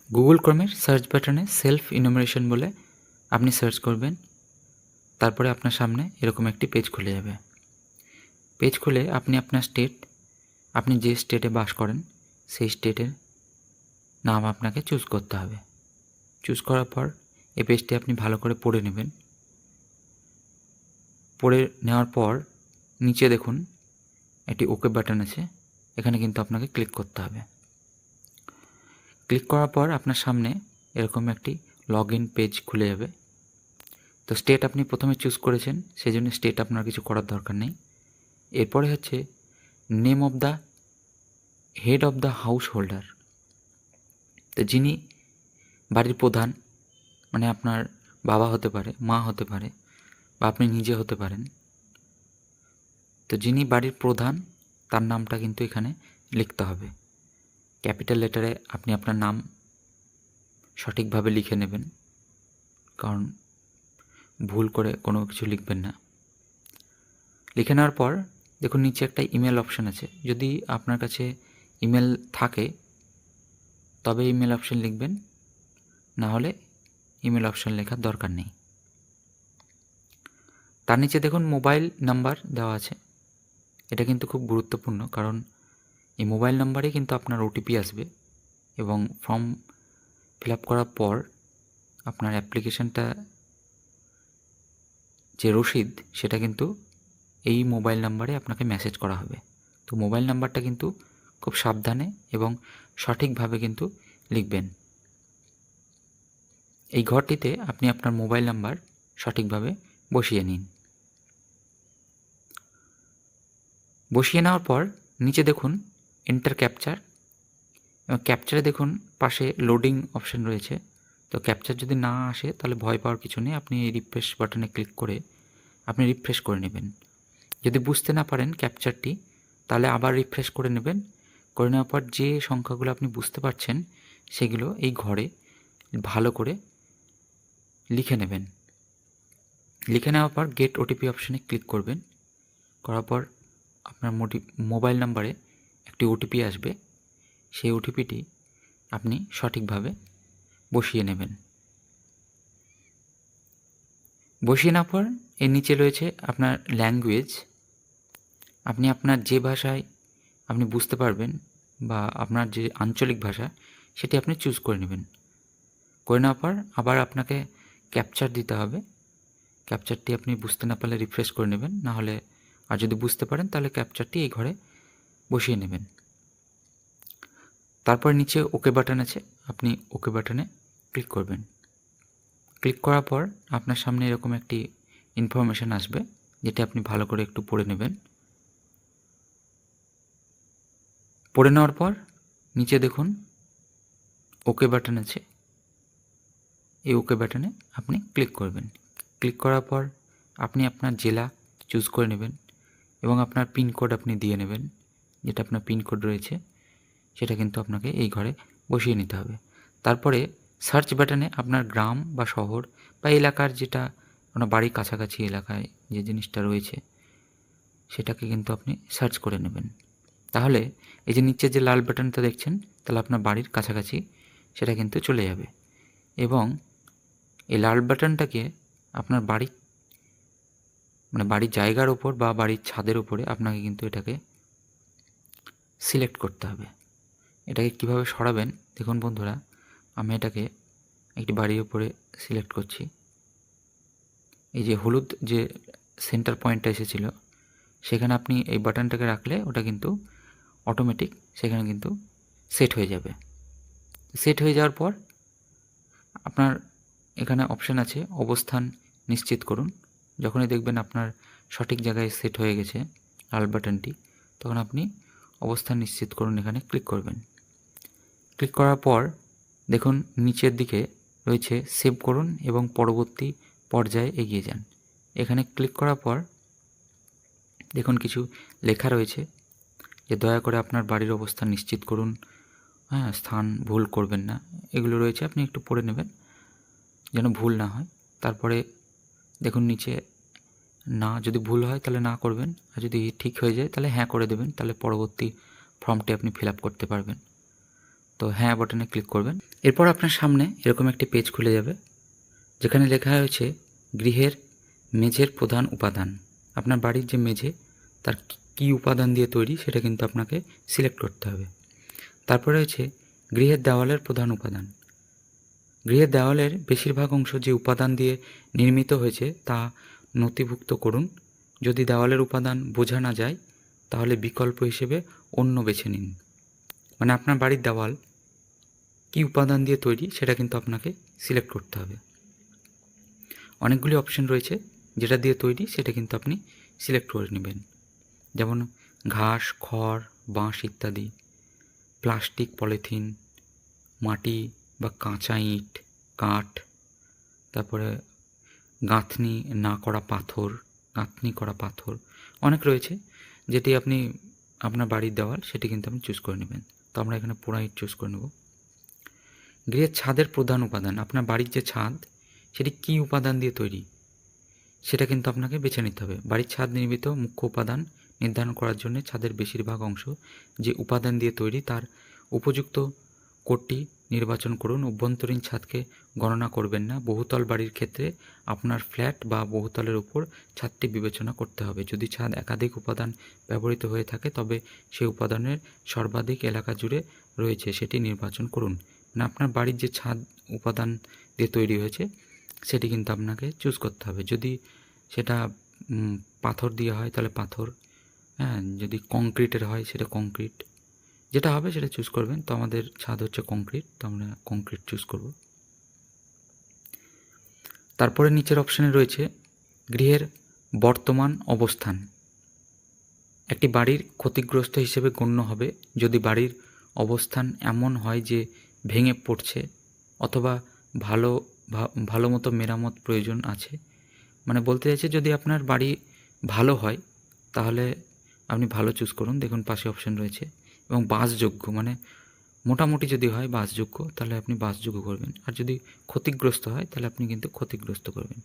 Google ক্রোমের search বাটনে self enumeration বলে আপনি সার্চ করবেন। তারপরে আপনার সামনে এরকম একটি পেজ খুলে যাবে। পেজ খুলে আপনি আপনার স্টেট, আপনি যে স্টেটে বাস করেন সেই স্টেটের নাম আপনাকে চুজ করতে হবে। চুজ করার পর এই পেজটি আপনি ভালো করে পড়ে নেবেন। পড়ে নেওয়ার পর নিচে দেখুন একটি ওকে বাটন আছে, এখানে কিন্তু আপনাকে ক্লিক করতে হবে। ক্লিক করার পর আপনার সামনে এরকম একটি লগ ইন পেজ খুলে যাবে। তো স্টেট আপনি প্রথমে চুজ করেছেন, সেই জন্য স্টেট আপনার কিছু করার দরকার নেই। এরপরে হচ্ছে name of the head of the house holder. তো যিনি বাড়ির প্রধান, মানে আপনার বাবা হতে পারে, মা হতে পারে, বা আপনি নিজে হতে পারেন। তো যিনি বাড়ির প্রধান তার নামটা কিন্তু এখানে লিখতে হবে। ক্যাপিটাল লেটারে আপনি আপনার নাম সঠিকভাবে লিখে নেবেন, কারণ ভুল করে কোনো কিছু লিখবেন না। লিখে নেওয়ার পর দেখুন নিচে একটা ইমেল অপশান আছে। যদি আপনার কাছে ইমেল থাকে তবে ইমেল অপশান লিখবেন, না হলে ইমেল অপশান লেখার দরকার নেই। তার নিচে দেখুন মোবাইল নাম্বার দেওয়া আছে। এটা কিন্তু খুব গুরুত্বপূর্ণ, কারণ এই মোবাইল নাম্বারেই কিন্তু আপনার ওটিপি আসবে এবং ফর্ম ফিল আপ করার পর আপনার অ্যাপ্লিকেশানটা যে রসিদ সেটা কিন্তু এই মোবাইল নাম্বারে আপনাকে মেসেজ করা হবে। তো মোবাইল নাম্বারটা কিন্তু খুব সাবধানে এবং সঠিকভাবে কিন্তু লিখবেন। এই ঘরটিতে আপনি আপনার মোবাইল নাম্বার সঠিকভাবে বসিয়ে নিন। বসিয়ে নেওয়ার পর নিচে দেখুন এন্টার ক্যাপচার, এবং ক্যাপচারে দেখুন পাশে লোডিং অপশান রয়েছে। তো ক্যাপচার যদি না আসে তাহলে ভয় পাওয়ার কিছু নেই, আপনি এই রিফ্রেশ বাটনে ক্লিক করে আপনি রিফ্রেশ করে নেবেন। যদি বুঝতে না পারেন ক্যাপচারটি তাহলে আবার রিফ্রেশ করে নেবেন। করে নেওয়ার পর যে সংখ্যাগুলো আপনি বুঝতে পারছেন সেগুলো এই ঘরে ভালো করে লিখে নেবেন। লিখে নেওয়ার পর গেট ওটিপি অপশানে ক্লিক করবেন। করার পর আপনার মোবাইল নাম্বারে একটি ওটিপি আসবে, সেই ওটিপিটি আপনি সঠিকভাবে বসিয়ে নেবেন। বসিয়ে নেওয়ার পর এর নিচে রয়েছে আপনার ল্যাঙ্গুয়েজ। আপনি আপনার যে ভাষায় আপনি বুঝতে পারবেন বা আপনার যে আঞ্চলিক ভাষা সেটি আপনি চুজ করে নেবেন। করে নেওয়ার পর আবার আপনাকে ক্যাপচার দিতে হবে। ক্যাপচারটি আপনি বুঝতে না পারলে রিফ্রেশ করে নেবেন, না হলে আর যদি বুঝতে পারেন তাহলে ক্যাপচারটি এই ঘরে বসিয়ে নেবেন। তারপর নিচে ওকে বাটন আছে, আপনি ওকে বাটনে ক্লিক করবেন। ক্লিক করার পর আপনার সামনে এরকম একটি ইনফরমেশান আসবে, যেটা আপনি ভালো করে একটু পড়ে নেবেন। পড়ে নেওয়ার পর নিচে দেখুন ওকে বাটন আছে, এই ওকে বাটনে আপনি ক্লিক করবেন। ক্লিক করার পর আপনি আপনার জেলা চুজ করে নেবেন এবং আপনার পিনকোড আপনি দিয়ে নেবেন। যেটা আপনার পিনকোড রয়েছে সেটা কিন্তু আপনাকে এই ঘরে বসিয়ে নিতে হবে। তারপরে সার্চ বাটনে আপনার গ্রাম বা শহর বা এলাকার, যেটা আপনার বাড়ির কাছাকাছি এলাকায় যে জিনিসটা রয়েছে সেটাকে কিন্তু আপনি সার্চ করে নেবেন। তাহলে এই যে নিচের যে লাল বাটনটা দেখছেন, তাহলে আপনার বাড়ির কাছাকাছি সেটা কিন্তু চলে যাবে। এবং এই লাল বাটনটাকে আপনার বাড়ির বাড়ির জায়গার ওপর বা বাড়ির ছাদের উপরে আপনাকে কিন্তু এটাকে সিলেক্ট করতে হবে। এটাকে কিভাবে সরাবেন দেখুন বন্ধুরা, আমি এটাকে একটি বাড়ির উপরে সিলেক্ট করছি। এই যে হলুদ যে সেন্টার পয়েন্টটা এসেছিল সেখানে আপনি এই বাটনটাকে রাখলে ওটা কিন্তু অটোমেটিক সেখানে কিন্তু সেট হয়ে যাবে। সেট হয়ে যাওয়ার পর আপনার এখানে অপশান আছে অবস্থান নিশ্চিত করুন। যখনই দেখবেন আপনার সঠিক জায়গায় সেট হয়ে গেছে লাল বাটনটি, তখন আপনি অবস্থান নিশ্চিত করুন এখানে ক্লিক করবেন। ক্লিক করার পর দেখুন নিচের দিকে রয়েছে সেভ করুন এবং পরবর্তী পর্যায়ে এগিয়ে যান। এখানে ক্লিক করার পর দেখুন কিছু লেখা রয়েছে যে দয়া করে আপনার বাড়ির অবস্থান নিশ্চিত করুন, স্থান ভুল করবেন না, এগুলো রয়েছে, আপনি একটু পড়ে নেবেন যেন ভুল না হয়। তারপরে দেখুন নিচে না, যদি ভুল হয় তাহলে না করবেন, আর যদি ঠিক হয়ে যায় তাহলে হ্যাঁ করে দেবেন, তাহলে পরবর্তী ফর্মটি আপনি ফিল আপ করতে পারবেন। তো হ্যাঁ বাটনে ক্লিক করবেন। এরপর আপনার সামনে এরকম একটি পেজ খুলে যাবে, যেখানে লেখা হয়েছে গৃহের মেঝের প্রধান উপাদান। আপনার বাড়ির যে মেঝে তার কী উপাদান দিয়ে তৈরি সেটা কিন্তু আপনাকে সিলেক্ট করতে হবে। তারপরে রয়েছে গৃহের দেওয়ালের প্রধান উপাদান। গৃহের দেওয়ালের বেশিরভাগ অংশ যে উপাদান দিয়ে নির্মিত হয়েছে তা নথিভুক্ত করুন। যদি দেওয়ালের উপাদান বোঝা না যায় তাহলে বিকল্প হিসেবে অন্য বেছে নিন। মানে আপনার বাড়ির দেওয়াল কী উপাদান দিয়ে তৈরি সেটা কিন্তু আপনাকে সিলেক্ট করতে হবে। অনেকগুলি অপশন রয়েছে, যেটা দিয়ে তৈরি সেটা কিন্তু আপনি সিলেক্ট করে নেবেন, যেমন ঘাস, খড়, বাঁশ ইত্যাদি, প্লাস্টিক, পলিথিন, মাটি বা কাঁচা ইট, কাঠ, তারপরে গাঁথনি না করা পাথর, গাঁথনি করা পাথর অনেক রয়েছে। যেটি আপনি আপনার বাড়ির দেওয়াল সেটি কিন্তু আপনি চুজ করে নেবেন। তো আমরা এখানে পোড়া ইট চুজ করে নেব। গৃহের ছাদের প্রধান উপাদান, আপনার বাড়ির যে ছাদ সেটি কী উপাদান দিয়ে তৈরি সেটা কিন্তু আপনাকে বেছে নিতে হবে। বাড়ির ছাদ নির্মিত মুখ্য উপাদান নির্ধারণ করার জন্য ছাদের বেশিরভাগ অংশ যে উপাদান দিয়ে তৈরি তার উপযুক্ত কোডটি নির্বাচন করুন। অভ্যন্তরীণ ছাদকে গণনা করবেন না। বহুতল বাড়ির ক্ষেত্রে আপনার ফ্ল্যাট বা বহুতলের উপর ছাদটি বিবেচনা করতে হবে। যদি ছাদ একাধিক উপাদান ব্যবহৃত হয়ে থাকে তবে সেই উপাদানের সর্বাধিক এলাকা জুড়ে রয়েছে সেটি নির্বাচন করুন। মানে আপনার বাড়ির যে ছাদ উপাদান দিয়ে তৈরি হয়েছে সেটি কিন্তু আপনাকে চুজ করতে হবে। যদি সেটা পাথর দিয়ে হয় তাহলে পাথর, হ্যাঁ, যদি কংক্রিটের হয় সেটা কংক্রিট, যেটা হবে সেটা চুজ করবেন। তো আমাদের ছাদ হচ্ছে কংক্রিট, তো আমরা কংক্রিট চুজ করব। তারপরে নিচের অপশানে রয়েছে গৃহের বর্তমান অবস্থান। একটি বাড়ির ক্ষতিগ্রস্ত হিসেবে গণ্য হবে যদি বাড়ির অবস্থান এমন হয় যে ভেঙে পড়ছে অথবা ভালো মতো মেরামত প্রয়োজন আছে। মানে বলতে চাইছে যদি আপনার বাড়ি ভালো হয় তাহলে আপনি ভালো চুজ করুন, দেখুন পাশে অপশান রয়েছে। এবং বাসযোগ্য, মানে মোটামুটি যদি হয় বাসযোগ্য তাহলে আপনি বাসযোগ্য করবেন, আর যদি ক্ষতিগ্রস্ত হয় তাহলে আপনি কিন্তু ক্ষতিগ্রস্ত করবেন।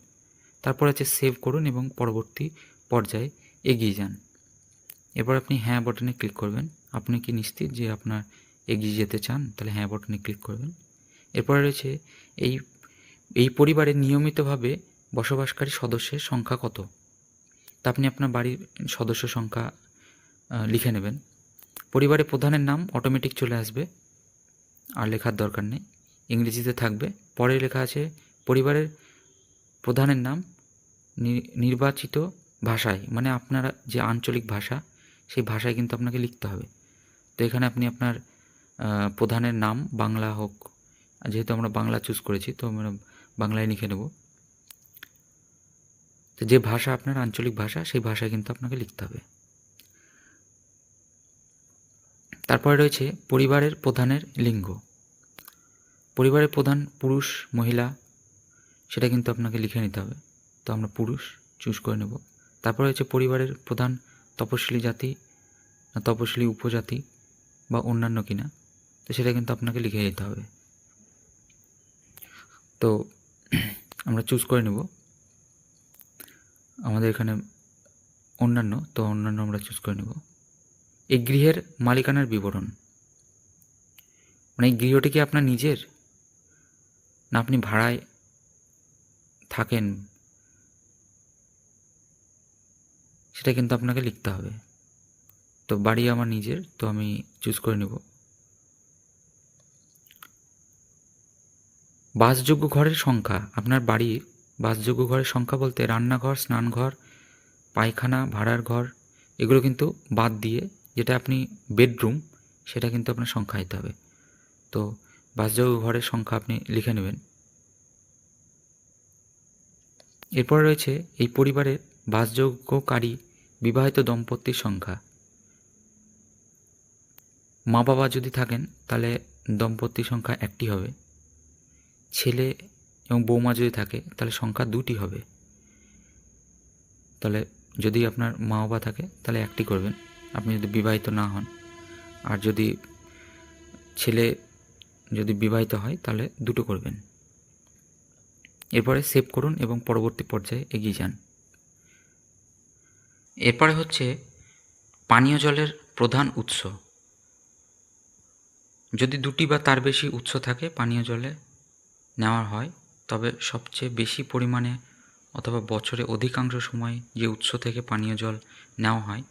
তারপর আছে সেভ করুন এবং পরবর্তী পর্যায়ে এগিয়ে যান। এরপর আপনি হ্যাঁ বাটনে ক্লিক করবেন। আপনি কি নিশ্চিত যে আপনার এগিয়ে যেতে চান? তাহলে হ্যাঁ বাটনে ক্লিক করবেন। এরপরে রয়েছে এই পরিবারে নিয়মিতভাবে বসবাসকারী সদস্যের সংখ্যা কত। তা আপনি আপনার বাড়ির সদস্য সংখ্যা লিখে নেবেন। পরিবারের প্রধানের নাম অটোমেটিক চলে আসবে, আর লেখার দরকার নেই, ইংরেজিতে থাকবে। পরে লেখা আছে পরিবারের প্রধানের নাম নির্বাচিত ভাষায়, মানে আপনার যে আঞ্চলিক ভাষা সেই ভাষায় কিন্তু আপনাকে লিখতে হবে। তো এখানে আপনি আপনার প্রধানের নাম বাংলা হোক, যেহেতু আমরা বাংলা চুজ করেছি তো আমরা বাংলায় লিখে নেব। তো যে ভাষা আপনার আঞ্চলিক ভাষা সেই ভাষায় কিন্তু আপনাকে লিখতে হবে। তারপরে রয়েছে পরিবারের প্রধানের লিঙ্গ। পরিবারের প্রধান পুরুষ মহিলা সেটা কিন্তু আপনাকে লিখে নিতে হবে। তো আমরা পুরুষ চুজ করে নেব। তারপরে হচ্ছে পরিবারের প্রধান তপশিলি জাতি না তপশিলি উপজাতি বা অন্যান্য কিনা, তো সেটা কিন্তু আপনাকে লিখে দিতে হবে। তো আমরা চুজ করে নেব। আমাদের এখানে অন্যান্য, তো অন্যান্য আমরা চুজ করে নেব। এই গৃহের মালিকানার বিবরণ, মানে এই গৃহটি কি আপনার নিজের না আপনি ভাড়ায় থাকেন, সেটা কিন্তু আপনাকে লিখতে হবে। তো বাড়ি আমার নিজের, তো আমি চুজ করে নেব। বাসযোগ্য ঘরের সংখ্যা, আপনার বাড়ির বাসযোগ্য ঘরের সংখ্যা বলতে রান্নাঘর, স্নানঘর, পায়খানা, ভাড়ার ঘর এগুলো কিন্তু বাদ দিয়ে যেটা আপনি বেডরুম সেটা কিন্তু আপনার সংখ্যা দিতে হবে। তো বাসযোগ্য ঘরের সংখ্যা আপনি লিখে নেবেন। এরপর রয়েছে এই পরিবারের বাসযোগ্যকারী বিবাহিত দম্পতির সংখ্যা। মা বাবা যদি থাকেন তাহলে দম্পতির সংখ্যা একটি হবে। ছেলে এবং বৌমা যদি থাকে তাহলে সংখ্যা দুটি হবে। তাহলে যদি আপনার মা বাবা থাকে তাহলে একটি করবেন, আপনি যদি বিবাহিত না হন। আর যদি ছেলে যদি বিবাহিত হয় তাহলে দুটো করবেন। এরপরে সেভ করুন এবং পরবর্তী পর্যায়ে এগিয়ে যান। এরপরে হচ্ছে পানীয় জলের প্রধান উৎস। যদি 2টি বা তার বেশি উৎস থাকে পানীয় জলে নেওয়া হয়, তবে সবচেয়ে বেশি পরিমাণে অথবা বছরে অধিকাংশ সময় যে উৎস থেকে পানীয় জল নেওয়া হয়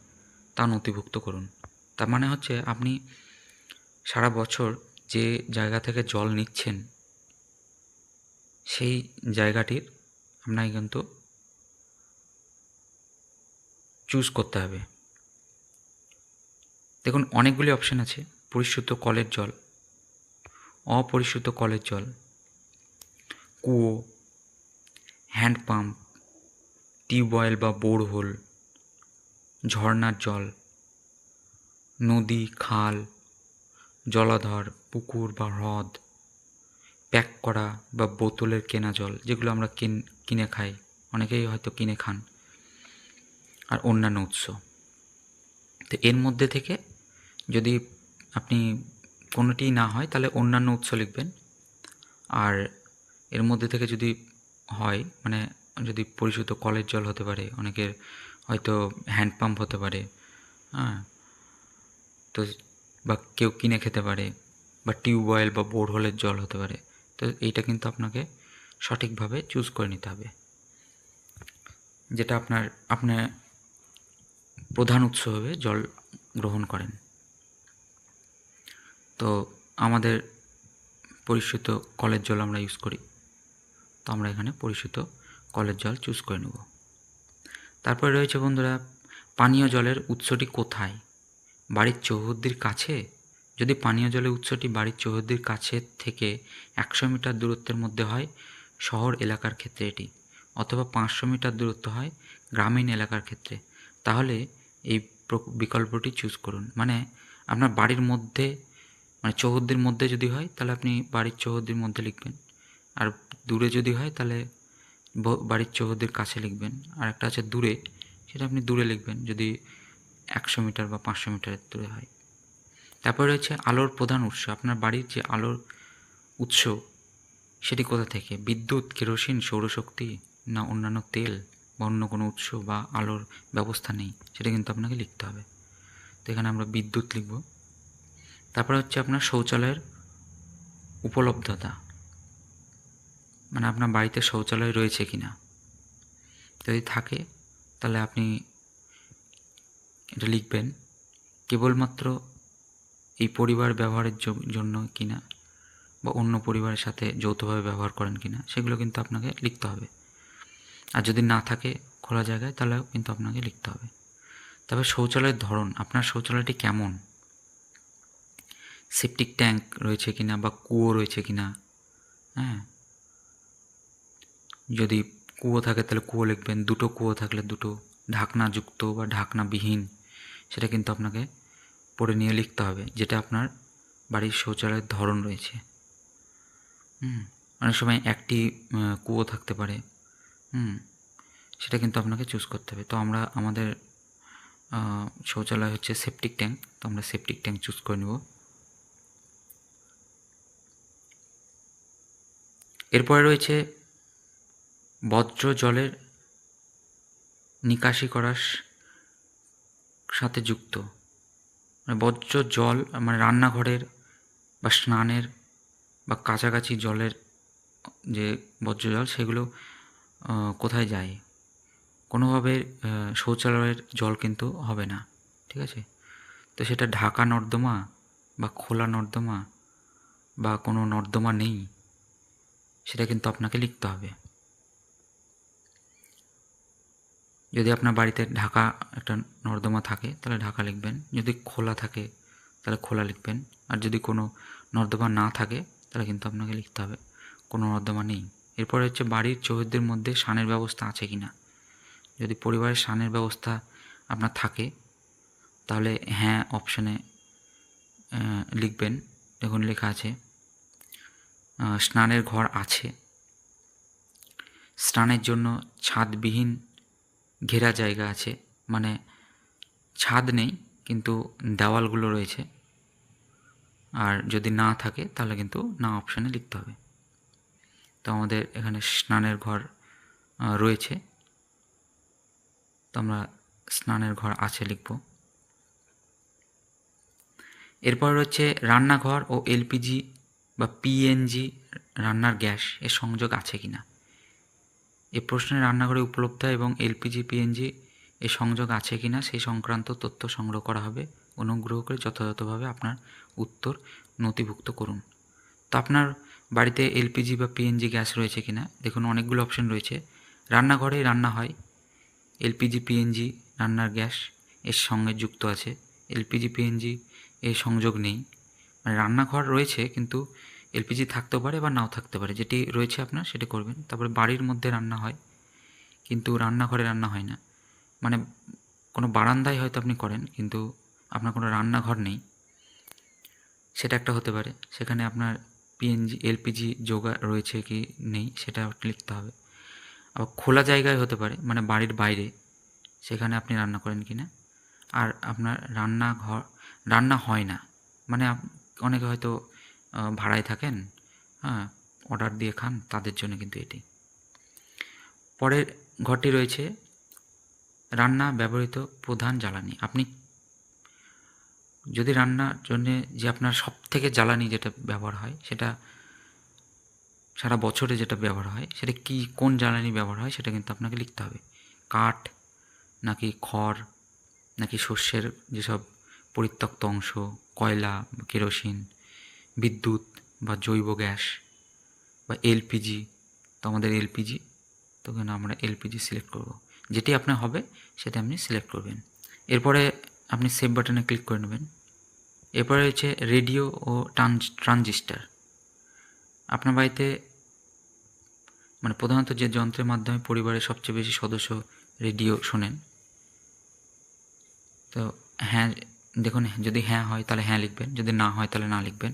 তা নথিভুক্ত করুন। তার মানে হচ্ছে আপনি সারা বছর যে জায়গা থেকে জল নিচ্ছেন সেই জায়গাটির আপনাকে কিন্তু চুজ করতে হবে। দেখুন অনেকগুলি অপশান আছে। পরিশুদ্ধ কলের জল, অপরিশুদ্ধ কলের জল, কুয়ো, হ্যান্ড পাম্প, টিউবওয়েল বা বোরহোল, ঝর্নার জল, নদী, খাল, জলাধার, পুকুর বা হ্রদ, প্যাক করা বা বোতলের কেনা জল, যেগুলো আমরা কিনে খাই, অনেকেই হয়তো কিনে খান, আর অন্যান্য উৎস। তো এর মধ্যে থেকে যদি আপনি কোনোটিই না হয় তাহলে অন্যান্য উৎস লিখবেন। আর এর মধ্যে থেকে যদি হয়, মানে যদি পরিশুদ্ধ কলের জল হতে পারে, অনেকের হয়তো হ্যান্ড পাম্প হতে পারে, হ্যাঁ, তো বা কেউ কিনে খেতে পারে, বা টিউবওয়েল বা বোরহোলের জল হতে পারে। তো এইটা কিন্তু আপনাকে সঠিকভাবে চুজ করে নিতে হবে, যেটা আপনার প্রধান উৎস হবে জল গ্রহণ করেন। তো আমাদের পরিশুদ্ধ কলের জল আমরা ইউজ করি, তো আমরা এখানে পরিশুদ্ধ কলের জল চুজ করে নেব। তারপরে রয়েছে বন্ধুরা, পানীয় জলের উৎসটি কোথায়? বাড়ির চৌহদ্দির কাছে? যদি পানীয় জলের উৎসটি বাড়ির চৌহদ্দির কাছে থেকে 100 মিটার দূরত্বের মধ্যে হয় শহর এলাকার ক্ষেত্রে এটি, অথবা 500 মিটার দূরত্ব হয় গ্রামীণ এলাকার ক্ষেত্রে, তাহলে এই বিকল্পটি চুজ করুন। মানে আপনার বাড়ির মধ্যে, মানে চৌহদ্দির মধ্যে যদি হয় তাহলে আপনি বাড়ির চৌহদ্দির মধ্যে লিখবেন, আর দূরে যদি হয় তাহলে বাড়ির চৌহদ্দির কাছে লিখবেন। আর একটা আছে দূরে, সেটা আপনি দূরে লিখবেন যদি 100 মিটার বা 500 মিটারের দূরে হয়। তারপরে রয়েছে আলোর প্রধান উৎস। আপনার বাড়ির যে আলোর উৎস সেটি কোথা থেকে? বিদ্যুৎ, কেরোসিন, সৌরশক্তি, না অন্যান্য তেল বা অন্য কোনো উৎস বা আলোর ব্যবস্থা নেই, সেটা কিন্তু আপনাকে লিখতে হবে। তো এখানে আমরা বিদ্যুৎ লিখব। তারপরে হচ্ছে আপনার শৌচালয়ের উপলব্ধতা, মানে আপনার বাড়িতে শৌচালয় রয়েছে কি না। যদি থাকে তাহলে আপনি এটা লিখবেন। কেবলমাত্র এই পরিবার ব্যবহারের জন্য কিনা, বা অন্য পরিবারের সাথে যৌথভাবে ব্যবহার করেন কিনা, সেগুলো কিন্তু আপনাকে লিখতে হবে। আর যদি না থাকে খোলা জায়গায় তাহলেও কিন্তু আপনাকে লিখতে হবে। তবে শৌচালয়ের ধরন, আপনার শৌচালয়টি কেমন, সেপটিক ট্যাঙ্ক রয়েছে কিনা বা কুয়ো রয়েছে কিনা, হ্যাঁ, যদি কুয়ো থাকে তাহলে কুয়ো লিখবেন, দুটো কুয়ো থাকলে দুটো, ঢাকনাযুক্ত বা ঢাকনাবিহীন, সেটা কিন্তু আপনাকে পড়ে নিয়ে লিখতে হবে, যেটা আপনার বাড়ির শৌচালয়ের ধরন রয়েছে। অনেক সময় একটি কুয়ো থাকতে পারে, সেটা কিন্তু আপনাকে চুজ করতে হবে। তো আমাদের শৌচালয় হচ্ছে সেপটিক ট্যাঙ্ক, তো আমরা সেপটিক ট্যাঙ্ক চুজ করে নেব। এরপরে রয়েছে বজ্র জলের নিকাশি করার সাথে যুক্ত, মানে বজ্র জল, মানে রান্নাঘরের বা স্নানের বা কাছাকাছি জলের যে বজ্র জল সেগুলো কোথায় যায়? কোনোভাবে শৌচালয়ের জল কিন্তু হবে না, ঠিক আছে? তো সেটা ঢাকা নর্দমা বা খোলা নর্দমা বা কোনো নর্দমা নেই, সেটা কিন্তু আপনাকে লিখতে হবে। যদি আপনার বাড়িতে ঢাকা একটা নর্দমা থাকে তাহলে ঢাকা লিখবেন, যদি খোলা থাকে তাহলে খোলা লিখবেন, আর যদি কোনো নর্দমা না থাকে তাহলে কিন্তু আপনাকে লিখতে হবে কোনো নর্দমা নেই। এরপরে হচ্ছে বাড়ির চৌহদ্দির মধ্যে স্নানের ব্যবস্থা আছে কি না। যদি পরিবারের স্নানের ব্যবস্থা আপনার থাকে তাহলে হ্যাঁ অপশানে লিখবেন। দেখুন লেখা আছে স্নানের ঘর আছে, স্নানের জন্য ছাদবিহীন ঘেরা জায়গা আছে, মানে ছাদ নেই কিন্তু দেওয়ালগুলো রয়েছে। আর যদি না থাকে তাহলে কিন্তু না অপশানে লিখতে হবে। তো আমাদের এখানে স্নানের ঘর রয়েছে, তো আমরা স্নানের ঘর আছে লিখব। এরপর হচ্ছে রান্নাঘর ও এলপিজি বা পিএনজি রান্নার গ্যাস এর সংযোগ আছে কি না। এই প্রশ্নে রান্নাঘরে উপলব্ধ এবং এলপিজি পিএনজি এর সংযোগ আছে কি না সেই সংক্রান্ত তথ্য সংগ্রহ করা হবে। অনুগ্রহ করে যথাযথভাবে আপনার উত্তর নথিভুক্ত করুন। তো আপনার বাড়িতে এলপিজি বা পিএনজি গ্যাস রয়েছে কি না, দেখুন অনেকগুলো অপশন রয়েছে। রান্নাঘরে রান্না হয়, এলপিজি পিএনজি রান্নার গ্যাস এর সঙ্গে যুক্ত আছে, এলপিজি পিএনজি এর সংযোগ নেই। মানে রান্নাঘর রয়েছে কিন্তু এলপিজি থাকতেও পারে বা নাও থাকতে পারে, যেটি রয়েছে আপনার সেটি করবেন। তারপরে বাড়ির মধ্যে রান্না হয় কিন্তু রান্নাঘরে রান্না হয় না, মানে কোনো বারান্দায় হয়তো আপনি করেন কিন্তু আপনার কোনো রান্নাঘর নেই, সেটা একটা হতে পারে। সেখানে আপনার পিএনজি এলপিজি যোগা রয়েছে কি নেই সেটা লিখতে হবে। আবার খোলা জায়গায় হতে পারে, মানে বাড়ির বাইরে, সেখানে আপনি রান্না করেন কি না। আর আপনার রান্না হয় না, মানে অনেকে হয়তো ভাড়ায় থাকেন, হ্যাঁ, অর্ডার দিয়ে খান, তাদের জন্য কিন্তু এটি। পরের ঘরটি রয়েছে রান্না ব্যবহৃত প্রধান জ্বালানি। আপনি যদি রান্নার জন্যে যে আপনার সবথেকে জ্বালানি যেটা ব্যবহার হয়, সেটা সারা বছরে যেটা ব্যবহার হয় সেটা কি, কোন জ্বালানি ব্যবহার হয় সেটা কিন্তু আপনাকে লিখতে হবে। কাঠ নাকি খড় নাকি শস্যের যেসব পরিত্যক্ত অংশ, কয়লা বা কেরোসিন, বিদ্যুৎ বা জৈব গ্যাস বা এলপিজি। তো আমাদের এলপিজি, তখন আমরা এলপিজি সিলেক্ট করব। যেটি আপনার হবে সেটা আপনি সিলেক্ট করবেন। এরপরে আপনি সেভ বাটনে ক্লিক করে নেবেন। এরপরে রয়েছে রেডিও ও ট্রানজিস্টার। আপনার বাড়িতে মানে প্রধানত যে যন্ত্রের মাধ্যমে পরিবারের সবচেয়ে বেশি সদস্য রেডিও শোনেন, তো হ্যাঁ দেখুন, যদি হ্যাঁ হয় তাহলে হ্যাঁ লিখবেন, যদি না হয় তাহলে না লিখবেন।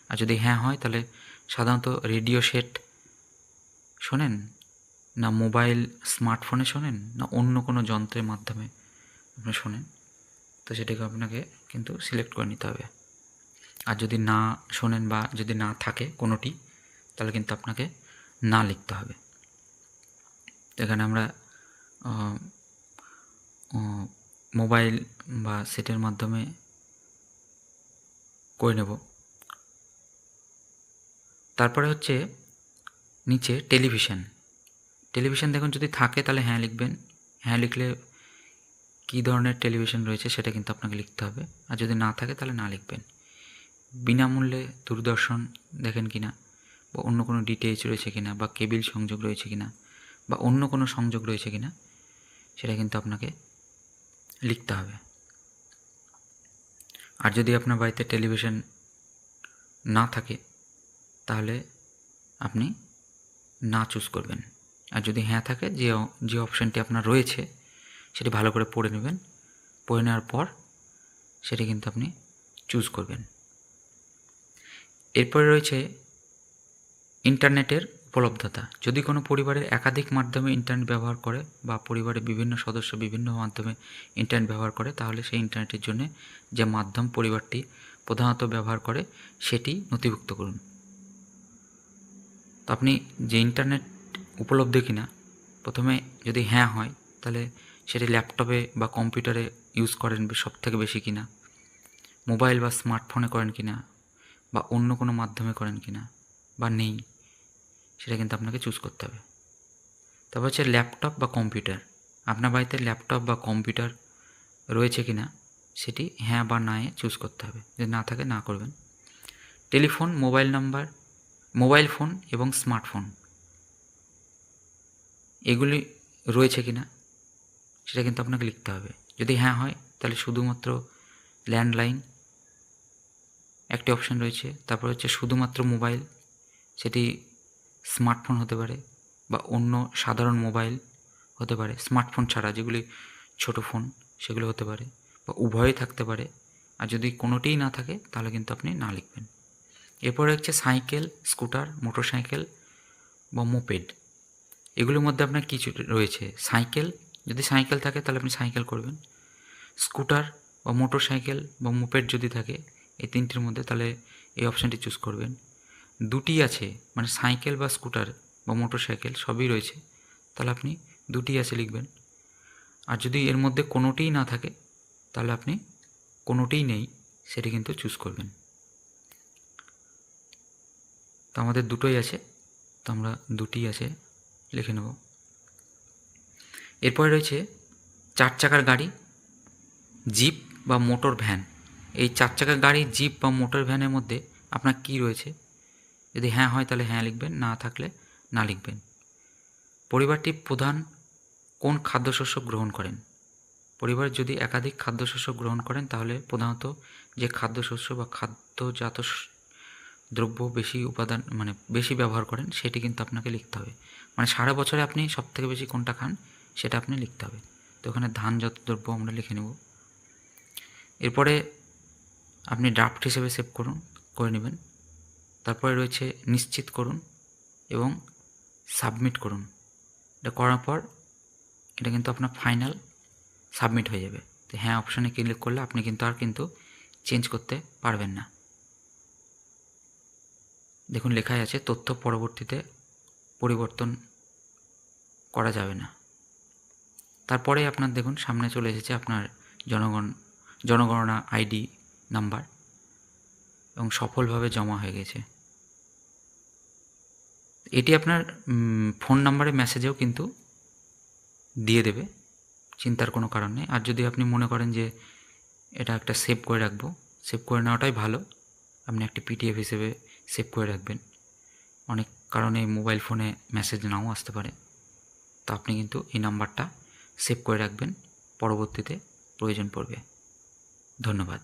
আর যদি হ্যাঁ হয় তাহলে সাধারণত রেডিও সেট শোনেন, না মোবাইল স্মার্টফোনে শোনেন, না অন্য কোনো যন্ত্রের মাধ্যমে আপনি শোনেন, তো সেটাকে আপনাকে কিন্তু সিলেক্ট করে নিতে হবে। আর যদি না শোনেন বা যদি না থাকে কোনোটি, তাহলে কিন্তু আপনাকে না লিখতে হবে। তো এখানে আমরা মোবাইল বা সেটের মাধ্যমে করে নেব। তারপরে হচ্ছে নিচে টেলিভিশন দেখুন, যদি থাকে তাহলে হ্যাঁ লিখবেন। হ্যাঁ লিখলে কী ধরনের টেলিভিশন রয়েছে সেটা কিন্তু আপনাকে লিখতে হবে। আর যদি না থাকে তাহলে না লিখবেন। বিনামূল্যে দূরদর্শন দেখেন কিনা, বা অন্য কোনো ডিটিএইচ রয়েছে কিনা, বা কেবিল সংযোগ রয়েছে কিনা, বা অন্য কোনো সংযোগ রয়েছে কিনা সেটা কিন্তু আপনাকে লিখতে হবে। আর যদি আপনার বাড়িতে টেলিভিশন না থাকে তাহলে আপনি না চুজ করবেন। আর যদি হ্যাঁ থাকে, যে অপশানটি আপনার রয়েছে সেটি ভালো করে পড়ে নেবেন। পড়ে নেওয়ার পর সেটি কিন্তু আপনি চুজ করবেন। এরপরে রয়েছে ইন্টারনেটের উপলব্ধতা। যদি কোনো পরিবারের একাধিক মাধ্যমে ইন্টারনেট ব্যবহার করে বা পরিবারের বিভিন্ন সদস্য বিভিন্ন মাধ্যমে ইন্টারনেট ব্যবহার করে, তাহলে সেই ইন্টারনেটের জন্য যে মাধ্যম পরিবারটি প্রধানত ব্যবহার করে সেটি নথিভুক্ত করুন। তো আপনি যে ইন্টারনেট উপলব্ধ কিনা, প্রথমে যদি হ্যাঁ হয় তাহলে সেটি ল্যাপটপে বা কম্পিউটারে ইউজ করেন সবথেকে বেশি কিনা, মোবাইল বা স্মার্টফোনে করেন কিনা, বা অন্য কোনো মাধ্যমে করেন কিনা, বা নেই, সেটা কিন্তু আপনাকে চুজ করতে হবে। তারপর হচ্ছে ল্যাপটপ বা কম্পিউটার। আপনার বাড়িতে ল্যাপটপ বা কম্পিউটার রয়েছে কিনা সেটি হ্যাঁ বা নায়ে চুজ করতে হবে, যদি না থাকে না করবেন। টেলিফোন, মোবাইল ফোন এবং স্মার্টফোন এগুলি রয়েছে কিনা সেটা কিন্তু আপনাকে লিখতে হবে। যদি হ্যাঁ হয় তাহলে শুধুমাত্র ল্যান্ডলাইন একটি অপশান রয়েছে। তারপর হচ্ছে শুধুমাত্র মোবাইল, সেটি স্মার্টফোন হতে পারে বা অন্য সাধারণ মোবাইল হতে পারে, স্মার্টফোন ছাড়া যেগুলি ছোট ফোন সেগুলো হতে পারে, বা উভয়ই থাকতে পারে। আর যদি কোনোটিই না থাকে তাহলে কিন্তু আপনি না লিখবেন। এরপরে হচ্ছে সাইকেল, স্কুটার, মোটরসাইকেল বা মোপেড। এগুলোর মধ্যে আপনার কিছু রয়েছে। সাইকেল, যদি সাইকেল থাকে তাহলে আপনি সাইকেল করবেন। স্কুটার বা মোটরসাইকেল বা মোপেড যদি থাকে এই তিনটির মধ্যে, তাহলে এই অপশানটি চুজ করবেন। দুটি আছে, মানে সাইকেল বা স্কুটার বা মোটরসাইকেল সবই রয়েছে, তাহলে আপনি দুটি আছে লিখবেন। আর যদি এর মধ্যে কোনোটিই না থাকে তাহলে আপনি কোনোটিই নেই সেটি কিন্তু চুজ করবেন। তো আমাদের দুটোই আছে, তো আমরা দুটিই আছে লিখে নেব। এরপরে রয়েছে 4 চাকার গাড়ি, জিপ বা মোটর ভ্যান। এই 4 চাকার গাড়ি, জিপ বা মোটর ভ্যানের মধ্যে আপনার কী রয়েছে? যদি হ্যাঁ হয় তাহলে হ্যাঁ লিখবেন, না থাকলে না লিখবেন। পরিবারটি প্রধান কোন খাদ্যশস্য গ্রহণ করেন? পরিবার যদি একাধিক খাদ্যশস্য গ্রহণ করেন তাহলে প্রধানত যে খাদ্যশস্য বা খাদ্যজাত দ্রব্য বেশি উপাদান মানে বেশি ব্যবহার করেন সেটি কিন্তু আপনাকে লিখতে হবে। মানে সারা বছরে আপনি সবথেকে বেশি কোনটা খান সেটা আপনি লিখতে হবে। তো ওখানে ধানজাত দ্রব্য আমরা লিখে নেব। এরপরে আপনি ড্রাফট হিসেবে সেভ করে নেবেন। তারপরে রয়েছে নিশ্চিত করুন এবং সাবমিট করুন। এটা করার পর এটা কিন্তু আপনার ফাইনাল সাবমিট হয়ে যাবে। তো হ্যাঁ অপশানে ক্লিক করলে আপনি কিন্তু আর চেঞ্জ করতে পারবেন না। দেখুন লেখাই আছে তথ্য পরবর্তীতে পরিবর্তন করা যাবে না। তারপরে আপনার দেখুন সামনে চলে এসেছে আপনার জনগণনা আইডি নাম্বার এবং সফলভাবে জমা হয়ে গেছে। এটি আপনার ফোন নাম্বারে মেসেজেও কিন্তু দিয়ে দেবে, চিন্তার কোনো কারণ নেই। আর যদি আপনি মনে করেন যে এটা একটা সেভ করে রাখবো, সেভ করে নেওয়াটাই ভালো। আপনি একটি পিডিএফ হিসেবে সেভ করে রাখবেন। অনেক কারণে মোবাইল ফোনে মেসেজ নাও আসতে পারে, তো আপনি কিন্তু এই নাম্বারটা সেভ করে রাখবেন, পরবর্তীতে প্রয়োজন পড়বে। ধন্যবাদ।